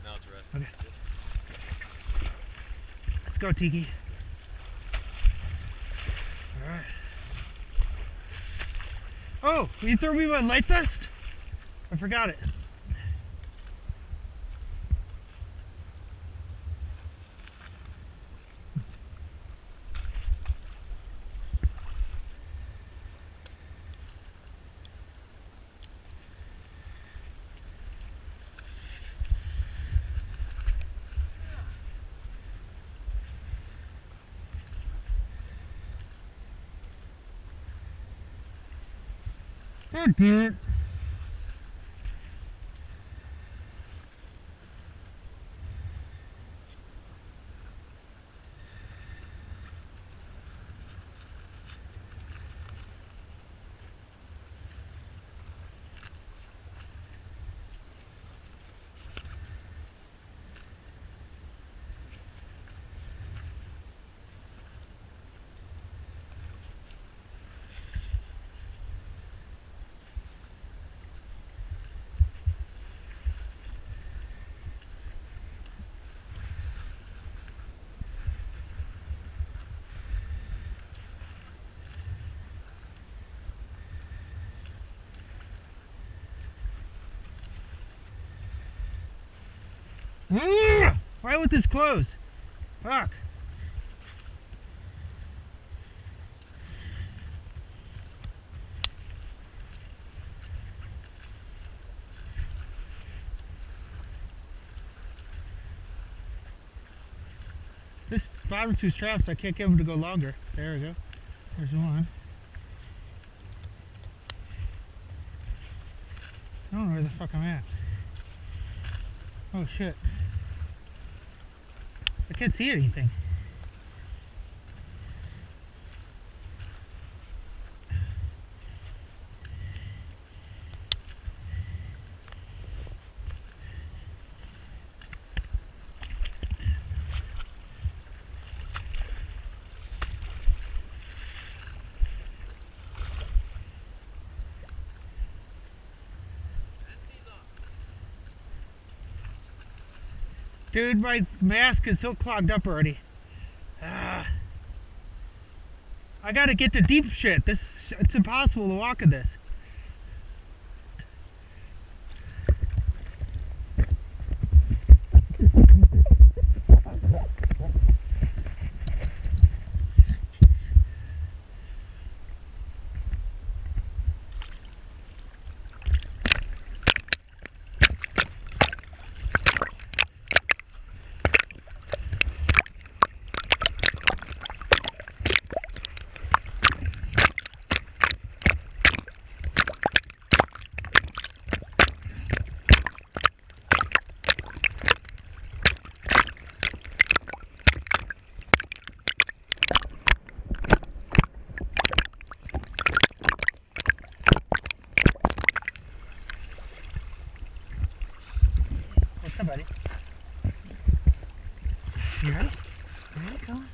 now it's red. Okay. Let's go, Tiki. All right. Oh, will you throw me my life vest? I forgot it. God damn it. Why would this close? Fuck. This bottom two straps, I can't get them to go longer. There we go. There's one. I don't know where the fuck I'm at. Oh shit. I can't see anything. Dude, my mask is so clogged up already. I gotta get to deep shit. It's impossible to walk in this. What's up, buddy? You ready? You ready? Come on. Come on.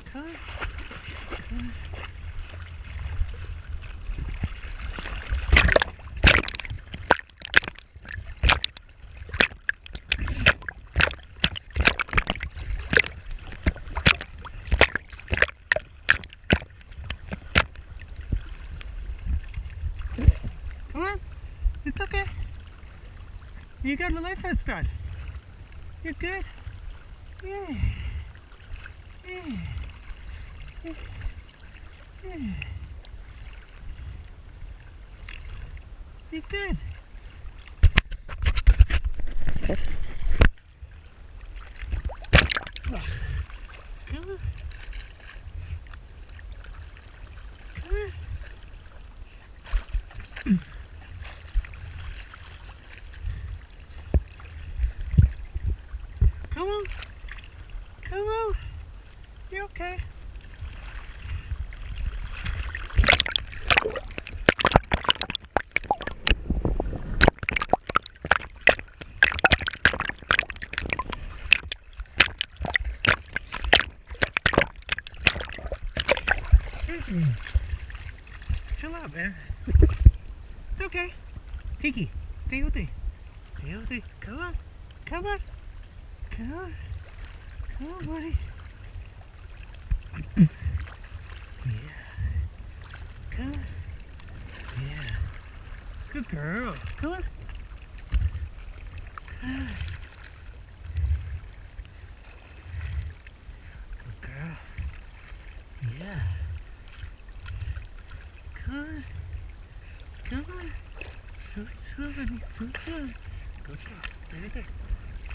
Come on. Come on. It's okay. You got the life vest on. You're good. Yeah. Yeah. Yeah. Yeah. You're good. Come on. Come on. Come on. Come on. You're okay. Chill out, man. It's okay. Tiki, stay with me. Stay with me. Come on. Come on. Come on. Come on, buddy. Yeah. Come on. Yeah. Good girl. Come on. Good girl. Yeah. Come on. Come on. So good. So good. Good girl. Stay right there.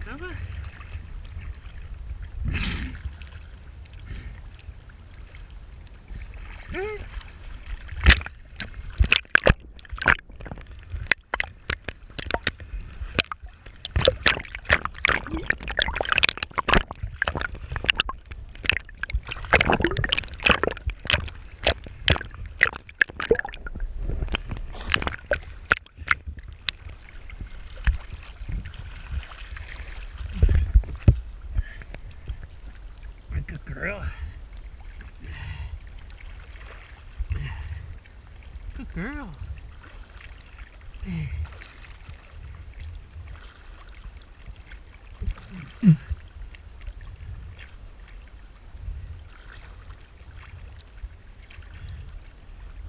Come on. Good girl. Good girl.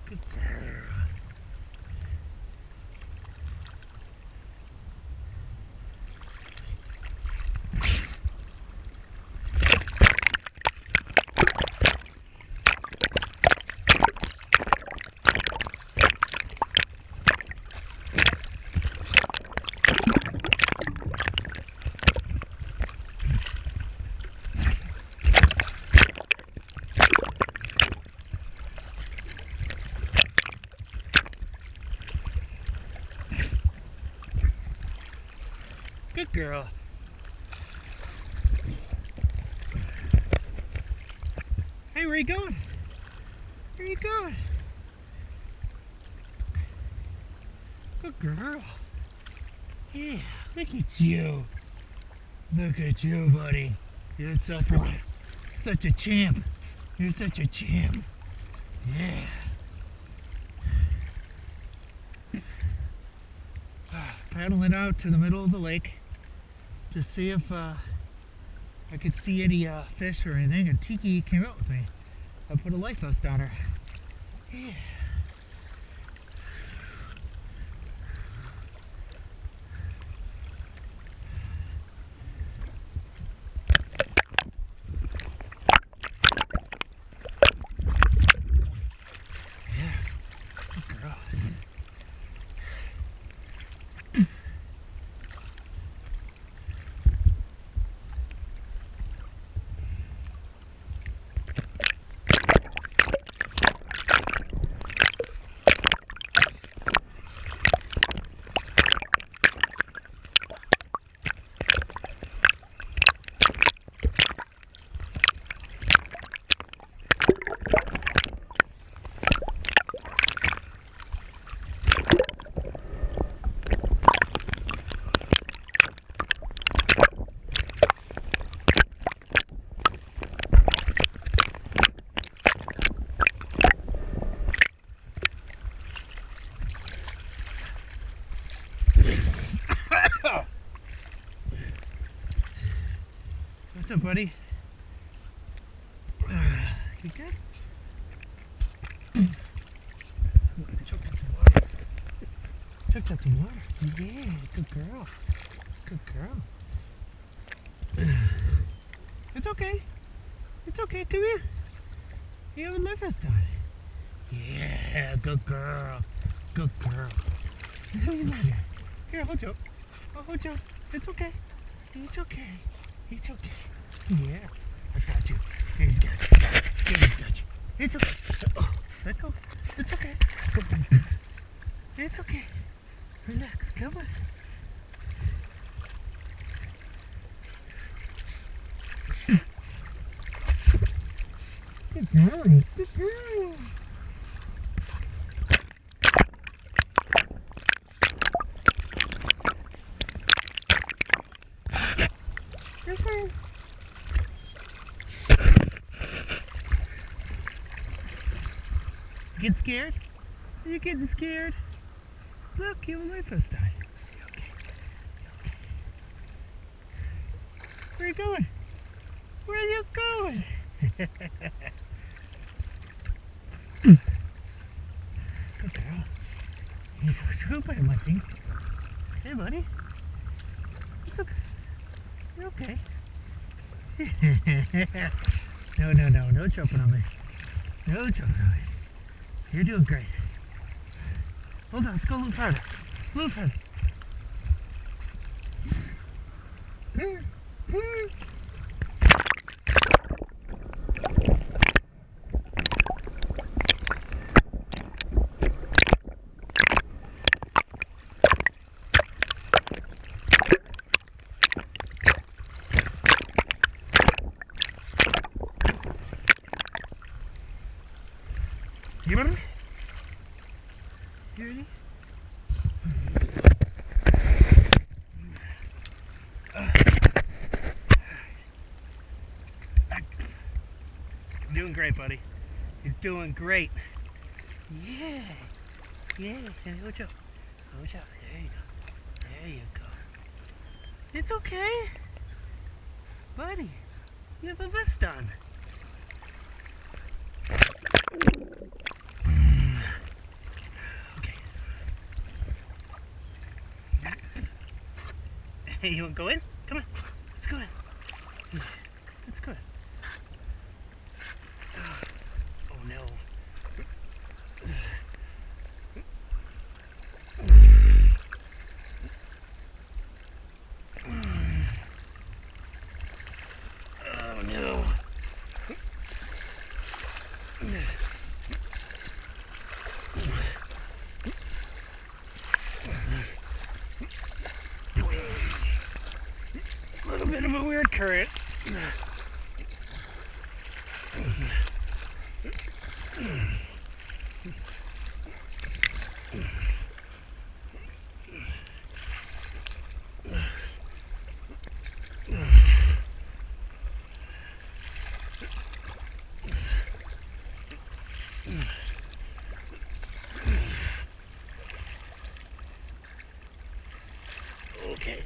Good girl. Good girl. Hey, where you going? Where you going? Good girl. Yeah, look at you. Look at you, buddy. You're such a champ. You're such a champ. Yeah. Paddling out to the middle of the lake to see if I could see any fish or anything, and Tiki came out with me. I put a life vest on her. Yeah. Good girl. What's up, buddy? You good? Choked on some water. Choked on some water. Yeah, good girl. Good girl. It's okay. It's okay. Come here. You haven't left us done. Yeah, good girl. Good girl. Here, here, hold you. I'll hold you. It's okay. It's okay. It's okay. Yeah, I got you. He's got you. He's got you. It's okay. Oh, let go. It's okay. It's okay. Relax. Come on. Good girl. Good girl. Okay. Get scared? Are you getting scared? Look, you have a life vest on. Okay. Where are you going? Where are you going? Good girl. You're by my thing. Hey, buddy. It's okay. You're okay. No jumping on me. No jumping on me. You're doing great. Hold on, let's go a little farther. A little farther. You ready? You ready? You're doing great, buddy. You're doing great. Yeah. Yeah. Watch out. Watch out. There you go. There you go. It's okay. Buddy, you have a vest on. Okay. Hey, you want to go in? Come on. Let's go in. Let's go in. Oh no. Oh no. A little bit of a weird current. Okay.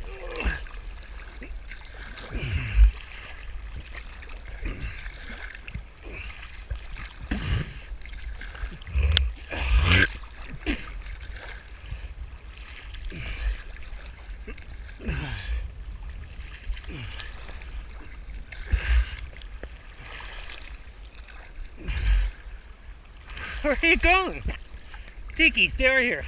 Where are you going? Tiki, stay right here.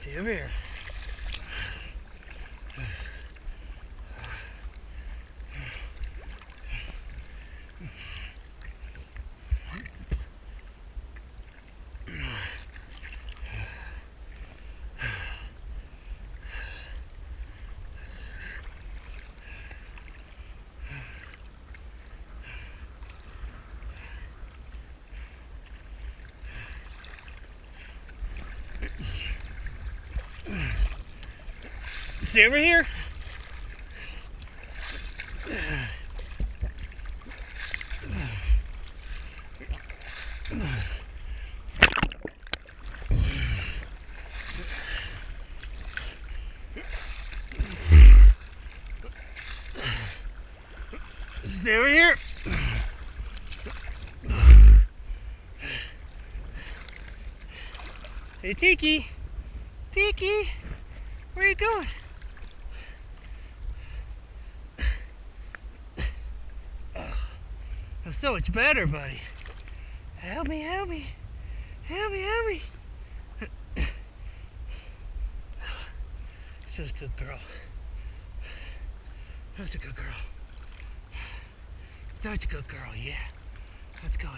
Stay over here. Stay over here. Stay over here. Hey, Tiki. Tiki, where are you going? Oh, so much better, buddy. Help me, help me. Help me, help me. Such a good girl. Such a good girl. Such a good girl, yeah. Let's go in.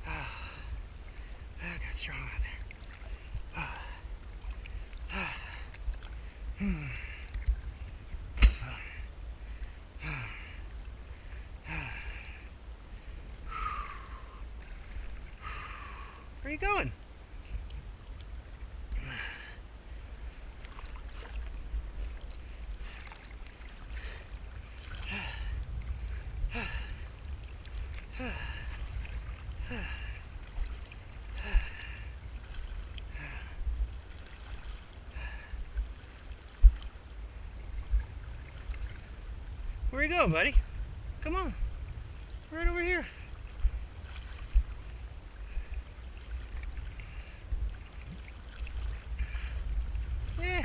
Oh, I got strong out there. Where are you going? Where you going, buddy? Come on. Right over here. Yeah.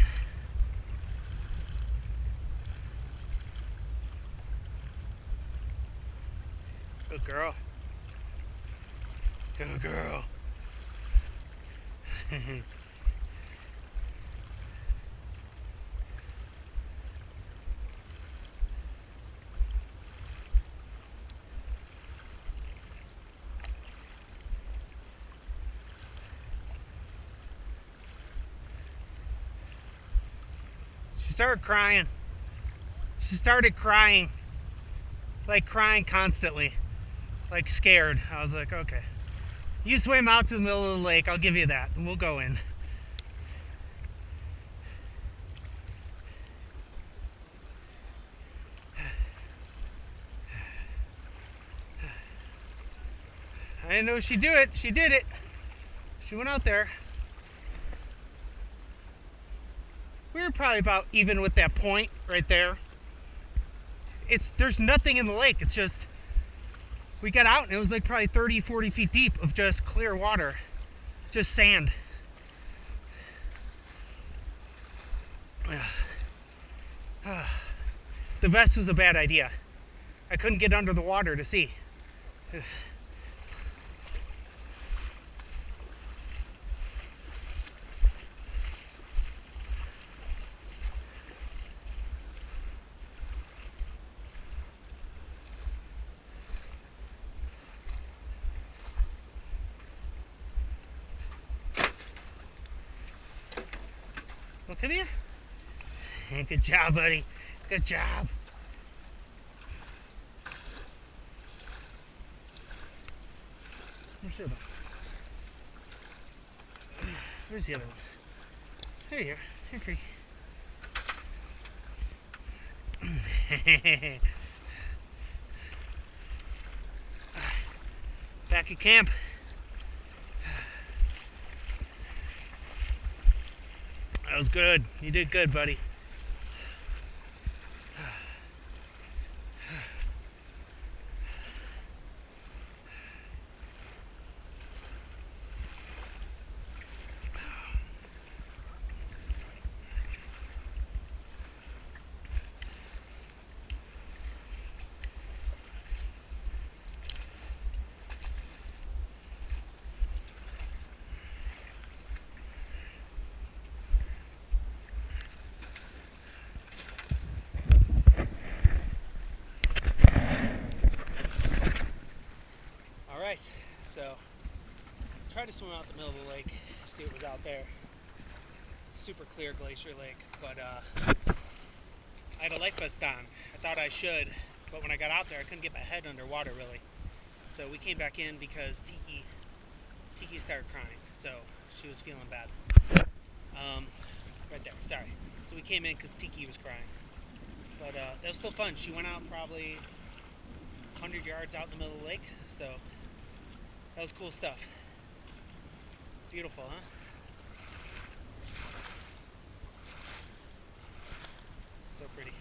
Good girl. Good girl. She started crying. She started crying. Like crying constantly. Like scared. I was like, okay. You swim out to the middle of the lake, I'll give you that, and we'll go in. I didn't know she'd do it. She did it. She went out there. We were probably about even with that point right there. There's nothing in the lake. It's just, we got out and it was like probably 30, 40 feet deep of just clear water. Just sand. The vest was a bad idea. I couldn't get under the water to see. Well, come here. Good job, buddy. Good job. Where's the other one? Where's the other one? There you are. You're free. Back at camp. That was good. You did good, buddy. So tried to swim out the middle of the lake, see what was out there. It's super clear glacier lake, but I had a life vest on. I thought I should, but when I got out there, I couldn't get my head underwater really. So we came back in because Tiki started crying, so she was feeling bad. Right there, sorry. So we came in because Tiki was crying. But that was still fun. She went out probably 100 yards out in the middle of the lake, so that was cool stuff. Beautiful, huh? So pretty.